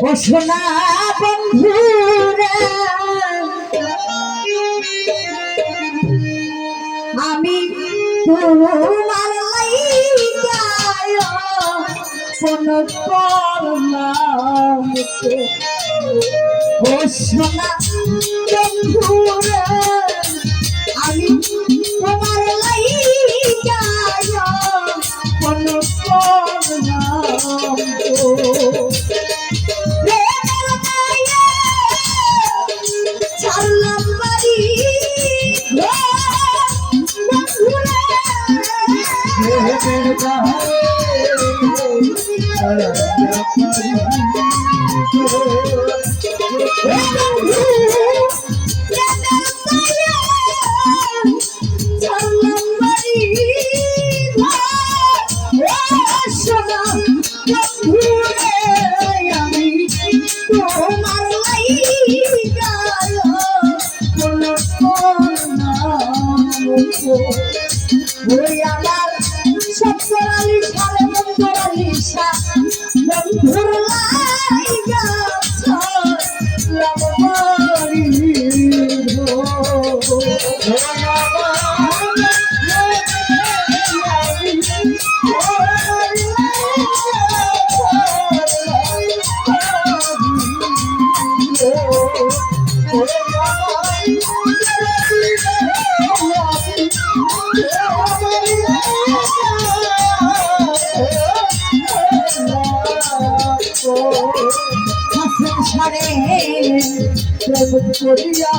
ও সোনা বন্ধুরা আমি তোমার লাইগা কোন করলাম ও সোনা বন্ধুরা আমি তোমার লাইগা কোন করলাম আমার সত্যরালি সারে বন্ধুরালি বন্ধুর লাইগা রামবাড়ি করিয়া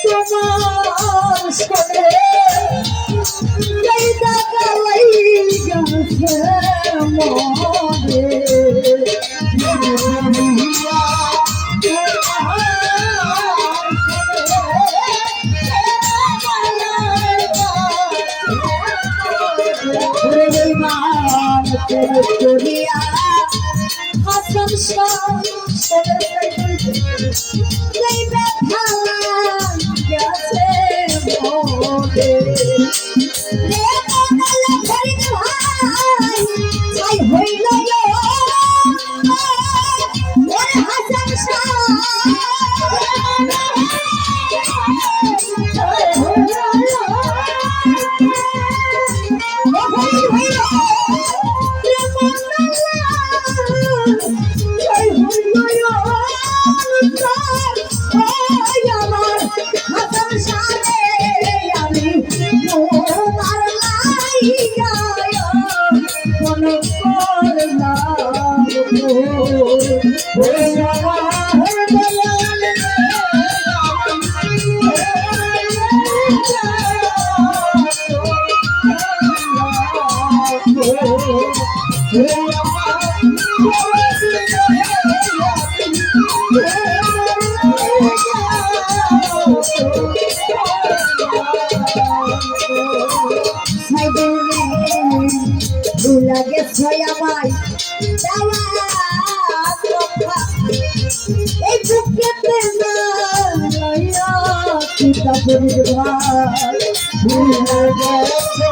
তোমার সরে গালাই গেছে মনে করিয়া হাসান লাগে ছয়া ভাই এই বুকেতে না কিতা করি ভাই ভুলে গেছো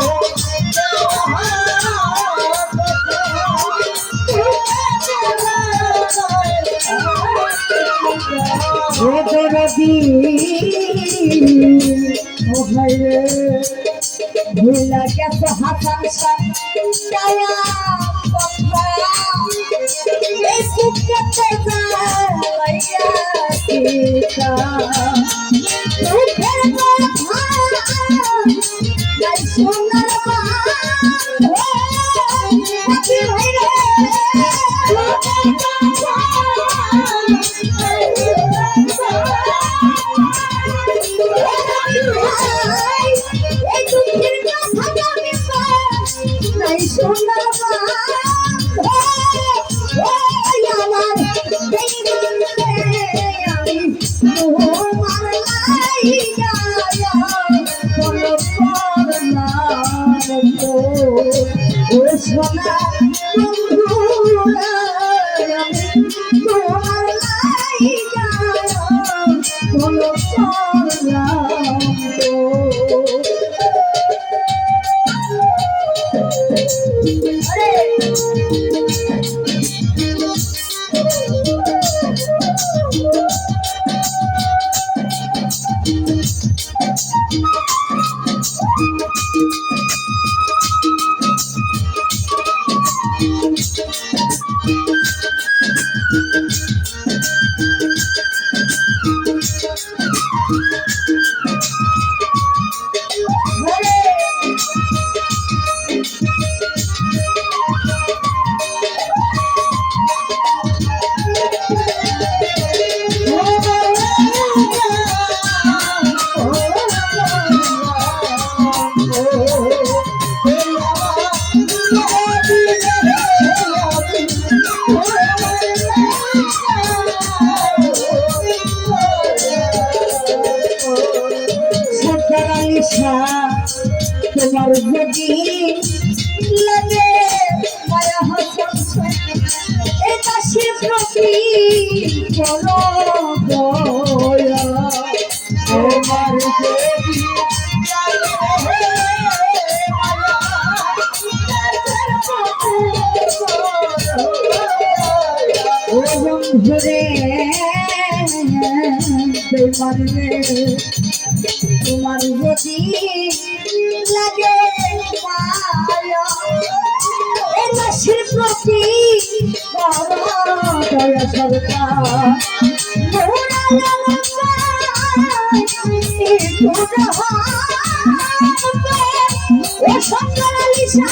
ও দরদি ও ভাই রে ভুলে গেছো হাসান সায়া কথা এই বুকেতে না কিতা মুখের কথা গাই সোনার মা কি হইরে এই দুঃখের কথা আমি নাই সোনার মা আমার আমি তোমার লাইগা কোনো করলাম ও সোনা বন্ধুরা আমি তোমার লাইগা কোনো করলাম তোমার যদি লাগে মায়া হচ্ছে এটা সে প্রতি বলো দয়া তোমার যদি ও বন্ধুরে তোমার যদি লাগে মায়া এ দাসের প্রতি দয়া সরকার ও সন্তান আলিশা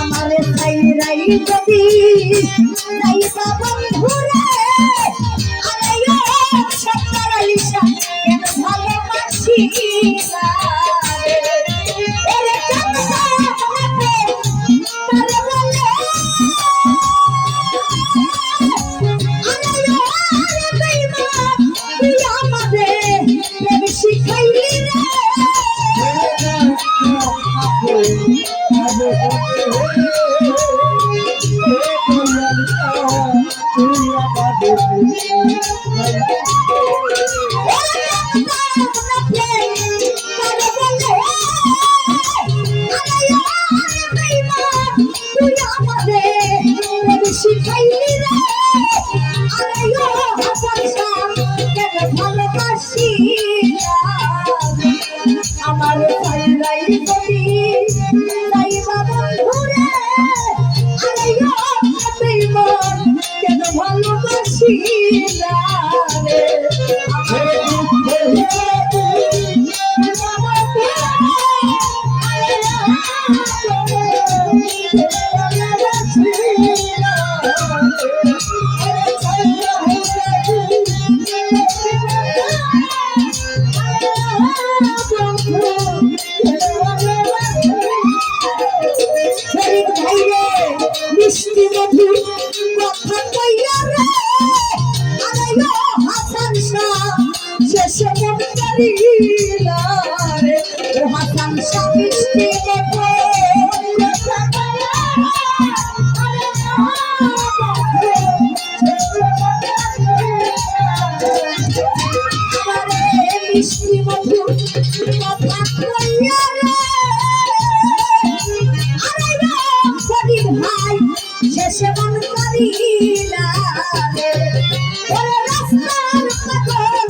আমারে সাইরাই যদি যাইবা বন্ধুরে আরে ও সত্তর আলিশা কেন ভালোবাসি এরে কান্না মনে তারে বলে আরে ও বেইমা তুই আমাদের প্রেম শিখাইলি রে আমার ভাইরাই যদি যাইবা বন্ধুরে আরে বেঈমান কেন ভালোবাসি না রে মিষ্টি মধু কথা কইয়া রে আরে হাসান শাহ শেষে মন করিলা রে ও হাসান শাহ মিষ্টি মধু কথা কইয়া আরে মিষ্টি মধু কথা কইয়া রে ভাই শেষে মন করিলা ওরে রাস্তার পাগল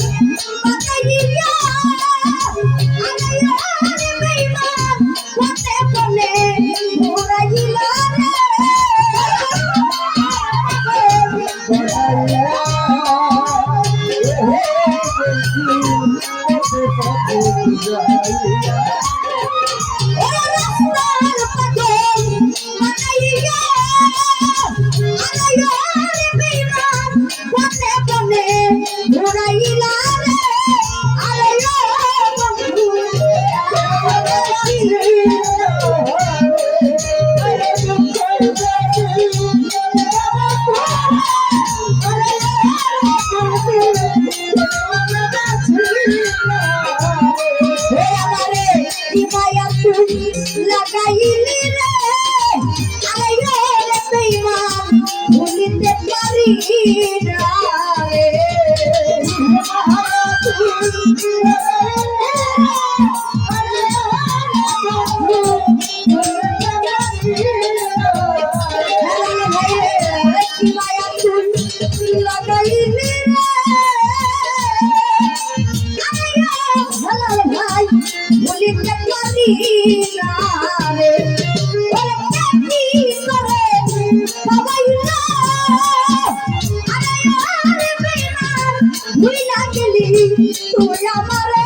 বাতাইয়া আরে বেঈমান পথে বলে ঘুরাইলা রে লাগাইলি রে আরে রে বেঈমান ভুলিতে পারি না রে লাগাইলি ভাই ভুলিতে পারি না রে কি করে সবাই না আরে বেঈমান ভুইলা গেলি তুই আমারে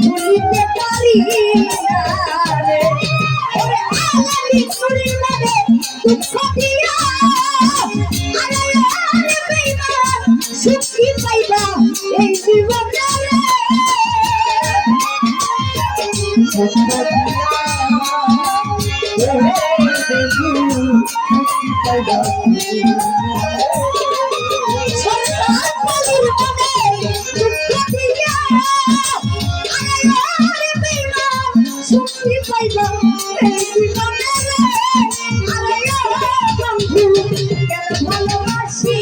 ভুলিতে পারি না রে ওরে আলালি চুরি মানে দুঃখ দিয়া আরে বেঈমান সুখী পাইবা এই জীবনে ভালোবাসি